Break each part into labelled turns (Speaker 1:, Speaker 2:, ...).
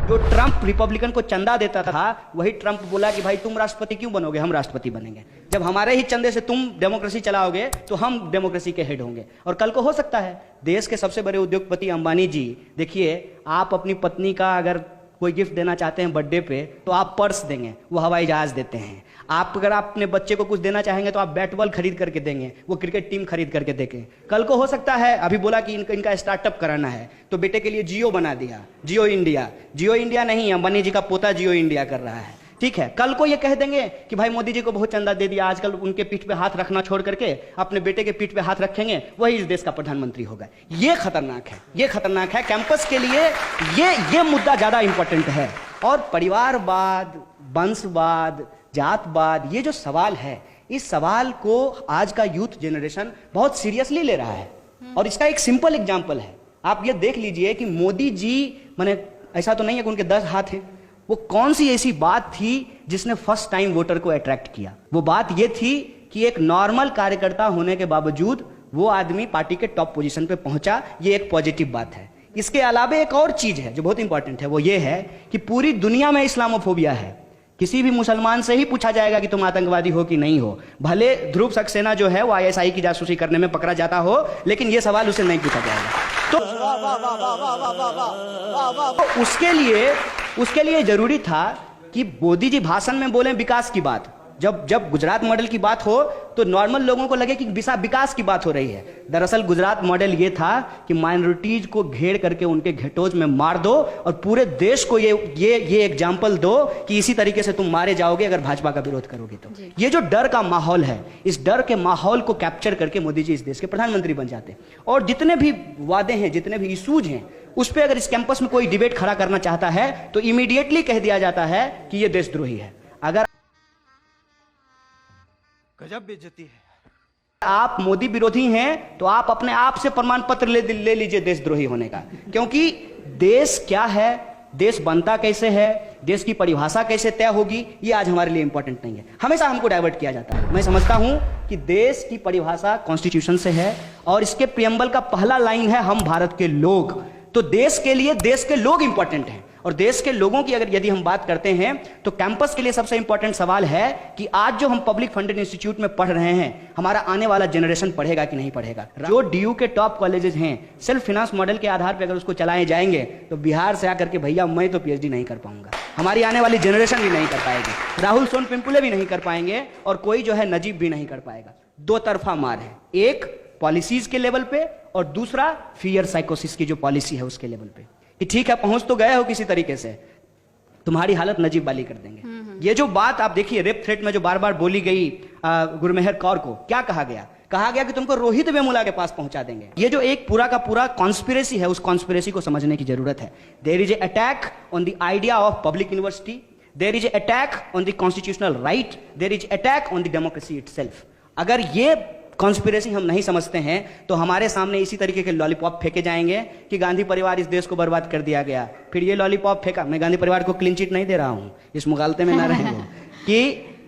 Speaker 1: जो Trump Republican को चंदा देता था, वही ट्रंप बोला कि भाई तुम राष्ट्रपति क्यों बनोगे, हम राष्ट्रपति बनेंगे। जब हमारे ही चंदे से तुम डेमोक्रेसी चलाओगे तो हम डेमोक्रेसी के हेड होंगे। और कल को हो सकता है देश के सबसे बड़े उद्योगपति अंबानी जी, देखिए आप अपनी पत्नी का अगर कोई गिफ्ट देना चाहते हैं बर्थडे पे तो आप पर्स देंगे, वो हवाई जहाज देते हैं। आप अगर आप अपने बच्चे को कुछ देना चाहेंगे तो आप बैट बॉल खरीद करके देंगे, वो क्रिकेट टीम खरीद करके देंगे। कल को हो सकता है, अभी बोला कि इनका स्टार्टअप कराना है तो बेटे के लिए जियो बना दिया, जियो इंडिया। जियो इंडिया नहीं, अंबानी जी का पोता जियो इंडिया कर रहा है, ठीक है। कल को ये कह देंगे कि भाई मोदी जी को बहुत चंदा दे दिया, आजकल उनके पीठ पे हाथ रखना छोड़ करके अपने बेटे के पीठ पे हाथ रखेंगे, वही इस देश का प्रधानमंत्री होगा। ये खतरनाक है, ये खतरनाक है। कैंपस के लिए ये मुद्दा ज्यादा इंपॉर्टेंट है। और परिवारवाद, वंशवाद, जातवाद, ये जो सवाल है, इस सवाल को आज का यूथ जनरेशन बहुत सीरियसली ले रहा है। और इसका एक सिंपल एग्जांपल है, आप ये देख लीजिए कि मोदी जी, माने ऐसा तो नहीं है कि उनके 10 हाथ हैं, वो कौन सी ऐसी बात थी जिसने फर्स्ट टाइम वोटर को अट्रैक्ट किया। वो बात ये थी कि एक नॉर्मल कार्यकर्ता होने के बावजूद वो आदमी पार्टी के टॉप पोजीशन पे पहुंचा। ये एक पॉजिटिव बात है। इसके अलावा एक और चीज है जो बहुत इंपॉर्टेंट है, वो ये है कि पूरी दुनिया में इस्लामोफोबिया है। किसी भी मुसलमान से ही पूछा जाएगा कि तुम आतंकवादी हो कि नहीं हो, भले ध्रुव सक्सेना जो है वो ISI की जासूसी करने में पकड़ा जाता हो, लेकिन ये सवाल उसे नहीं पूछा जाएगा। तो उसके लिए जरूरी था कि मोदी जी भाषण में बोलें विकास की बात। जब गुजरात मॉडल की बात हो तो नॉर्मल लोगों को लगे कि विकास की बात हो रही है। दरअसल गुजरात मॉडल ये था कि माइनॉरिटीज को घेर करके उनके घेटोज में मार दो और पूरे देश को ये एग्जाम्पल दो कि इसी तरीके से तुम मारे जाओगे अगर भाजपा का विरोध करोगे तो। ये जो डर का माहौल है, इस डर के माहौल को कैप्चर करके मोदी जी इस देश के प्रधानमंत्री बन जाते। और जितने भी वादे हैं, जितने भी इशूज हैं, उस पर अगर इस कैंपस में कोई डिबेट खड़ा करना चाहता है तो इमीडिएटली कह दिया जाता है कि यह देशद्रोही है। अगर
Speaker 2: गजब बेइज्जती है।
Speaker 1: आप मोदी विरोधी हैं तो आप अपने आप से प्रमाण पत्र ले लीजिए देशद्रोही होने का। क्योंकि देश क्या है, देश बनता कैसे है, देश की परिभाषा कैसे तय होगी, ये आज हमारे लिए इंपॉर्टेंट नहीं है। हमेशा हमको डाइवर्ट किया जाता है। मैं समझता हूं कि देश की परिभाषा कॉन्स्टिट्यूशन से है और इसके प्रियम्बल का पहला लाइन है हम भारत के लोग। तो देश के लिए देश के लोग इंपॉर्टेंट हैं। और देश के लोगों की अगर यदि हम बात करते हैं तो कैंपस के लिए सबसे इंपॉर्टेंट सवाल है कि आज जो हम पब्लिक फंडेड इंस्टीट्यूट में पढ़ रहे हैं, हमारा आने वाला जनरेशन पढ़ेगा कि नहीं पढ़ेगा। जो DU के टॉप कॉलेजेस हैं, सेल्फ फाइनेंस मॉडल के आधार पर अगर उसको चलाए जाएंगे तो बिहार से आकर के भैया मैं तो PhD नहीं कर पाऊंगा, हमारी आने वाली जनरेशन भी नहीं कर पाएगी, राहुल सोनपिंपुले भी नहीं कर पाएंगे और कोई जो है नजीब भी नहीं कर पाएगा। दो तरफा मार है, एक पॉलिसीज के लेवल पे और दूसरा फियर साइकोसिस की जो पॉलिसी है उसके लेवल पे कि ठीक है पहुंच तो गए हो किसी तरीके से, तुम्हारी हालत नजीब वाली कर देंगे। ये जो बात आप देखिए रेप थ्रेट में जो बार बार बोली गई गुरमेहर कौर को, क्या कहा गया कि तुमको रोहित वेमुला के पास पहुंचा देंगे। ये जो एक पूरा का पूरा कॉन्स्पिरेसी है, उस कॉन्स्पिरेसी को समझने की जरूरत है। There is a attack on the idea of public university, there is a attack on the constitutional right, there is attack on the democracy itself. अगर ये कॉन्स्पिरेसी हम नहीं समझते हैं तो हमारे सामने इसी तरीके के लॉलीपॉप फेंके जाएंगे कि गांधी परिवार इस देश को बर्बाद कर दिया गया। फिर ये लॉलीपॉप फेंका, मैं गांधी परिवार को क्लीन चिट नहीं दे रहा हूं, इस मुगालते में ना रहेंगे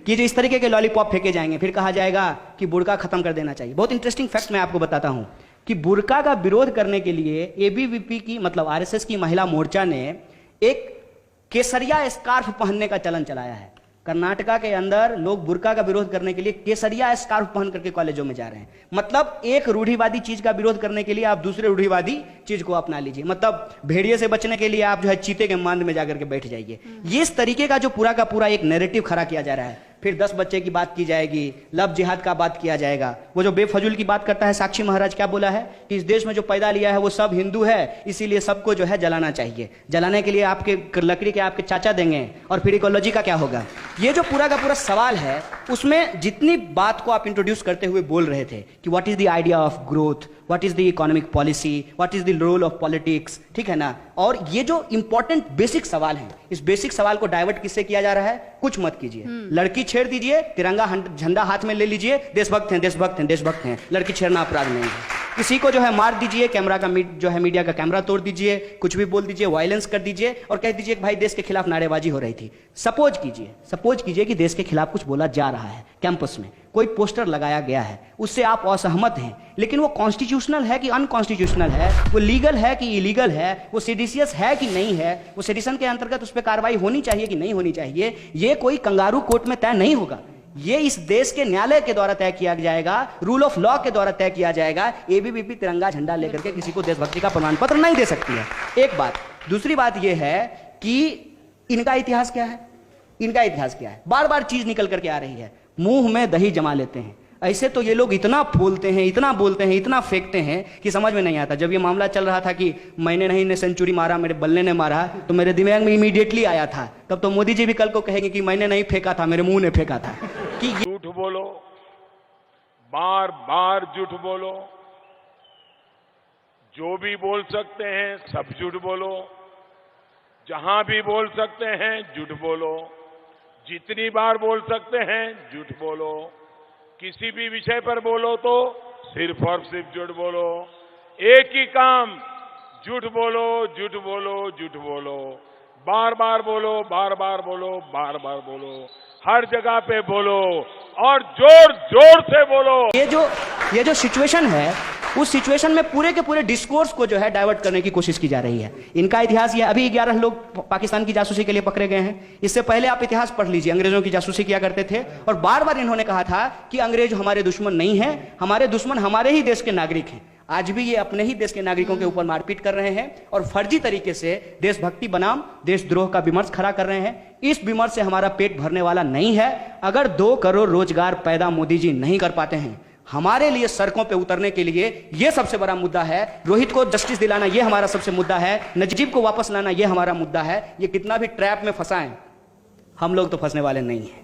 Speaker 1: कि जो इस तरीके के लॉलीपॉप फेंके जाएंगे, फिर कहा जाएगा कि बुर्का खत्म कर देना चाहिए। बहुत इंटरेस्टिंग फैक्ट मैं आपको बताता हूं कि बुर्का का विरोध करने के लिए ABVP की मतलब RSS की महिला मोर्चा ने एक केसरिया स्कार्फ पहनने का चलन चलाया है। कर्नाटका के अंदर लोग बुर्का का विरोध करने के लिए केसरिया स्कार्फ पहन करके कॉलेजों में जा रहे हैं। मतलब एक रूढ़िवादी चीज का विरोध करने के लिए आप दूसरे रूढ़िवादी चीज को अपना लीजिए। मतलब भेड़िए से बचने के लिए आप जो है चीते के मांद में जाकर के बैठ जाइए। ये इस तरीके का जो पूरा का पूरा एक नैरेटिव खड़ा किया जा रहा है। फिर 10 बच्चे की बात की जाएगी, लव जिहाद का बात किया जाएगा। वो जो बेफजूल की बात करता है, साक्षी महाराज क्या बोला है कि इस देश में जो पैदा लिया है वो सब हिंदू है, इसीलिए सबको जो है जलाना चाहिए। जलाने के लिए आपके लकड़ी के आपके चाचा देंगे और फिर इकोलॉजी का क्या होगा। ये जो पूरा का पूरा सवाल है, उसमें जितनी बात को आप इंट्रोड्यूस करते हुए बोल रहे थे कि what is the idea of growth, what is the economic policy, what is the role of politics, ठीक है ना। और ये जो इंपॉर्टेंट बेसिक सवाल है, इस बेसिक सवाल को डाइवर्ट किससे किया जा रहा है। कुछ मत कीजिए, लड़की छेड़ दीजिए, तिरंगा झंडा हाथ में ले लीजिए, देशभक्त हैं देशभक्त हैं देशभक्त हैं, लड़की छेड़ना अपराध नहीं है। किसी को जो है मार दीजिए, कैमरा का जो है मीडिया का कैमरा तोड़ दीजिए, कुछ भी बोल दीजिए, वायलेंस कर दीजिए और कह दीजिए कि भाई देश के खिलाफ नारेबाजी हो रही थी। सपोज कीजिए कि देश के खिलाफ कुछ बोला जा रहा है कैंपस में, कोई पोस्टर लगाया गया है, उससे आप असहमत हैं, लेकिन वो कॉन्स्टिट्यूशनल है कि अनकॉन्स्टिट्यूशनल है, वो लीगल है कि इलीगल है, वो सेडिशियस है कि नहीं है, वो सेडिशन के अंतर्गत उस पर कार्रवाई होनी चाहिए कि नहीं होनी चाहिए, ये कोई कंगारू कोर्ट में तय नहीं होगा। ये इस देश के न्यायालय के द्वारा तय किया जाएगा, रूल ऑफ लॉ के द्वारा तय किया जाएगा। एबीवीपी तिरंगा झंडा लेकर के किसी को देशभक्ति का प्रमाण पत्र नहीं दे सकती है, एक बात। दूसरी बात यह है कि इनका इतिहास क्या है, इनका इतिहास क्या है, बार बार चीज निकल करके आ रही है, मुंह में दही जमा लेते हैं। ऐसे तो ये लोग इतना बोलते हैं, इतना बोलते हैं, इतना फेंकते हैं कि समझ में नहीं आता। जब ये मामला चल रहा था कि मैंने नहीं ने सेंचुरी मारा, मेरे बल्ले ने मारा, तो मेरे दिमाग में इमीडिएटली आया था, तब तो मोदी जी भी कल को कहेंगे कि मैंने नहीं फेंका था, मेरे मुंह ने फेंका था। कि
Speaker 2: झूठ बोलो, बार बार झूठ बोलो, जो भी बोल सकते हैं सब झूठ बोलो, जहां भी बोल सकते हैं झूठ बोलो, जितनी बार बोल सकते हैं झूठ बोलो, किसी भी विषय पर बोलो तो सिर्फ और सिर्फ झूठ बोलो। एक ही काम, झूठ बोलो, झूठ बोलो, झूठ बोलो, बार बार बोलो, बार बार बोलो, बार बार बोलो, हर जगह पे बोलो और जोर जोर से बोलो।
Speaker 1: ये जो सिचुएशन है, उस सिचुएशन में पूरे के पूरे डिस्कोर्स को जो है डाइवर्ट करने की कोशिश की जा रही है। इनका इतिहास ये, अभी 11 लोग पाकिस्तान की जासूसी के लिए पकड़े गए हैं। इससे पहले आप इतिहास पढ़ लीजिए, अंग्रेजों की जासूसी किया करते थे और बार बार इन्होंने कहा था कि अंग्रेज हमारे दुश्मन नहीं है, हमारे दुश्मन हमारे ही देश के नागरिक हैं। आज भी ये अपने ही देश के नागरिकों के ऊपर मारपीट कर रहे हैं और फर्जी तरीके से देशभक्ति बनाम देशद्रोह का विमर्श खड़ा कर रहे हैं। इस विमर्श से हमारा पेट भरने वाला नहीं है। अगर 2 करोड़ रोजगार पैदा मोदी जी नहीं कर पाते हैं, हमारे लिए सड़कों पे उतरने के लिए ये सबसे बड़ा मुद्दा है। रोहित को जस्टिस दिलाना ये हमारा सबसे मुद्दा है। नजीब को वापस लाना ये हमारा मुद्दा है। ये कितना भी ट्रैप में फंसाएं, हम लोग तो फंसने वाले नहीं हैं।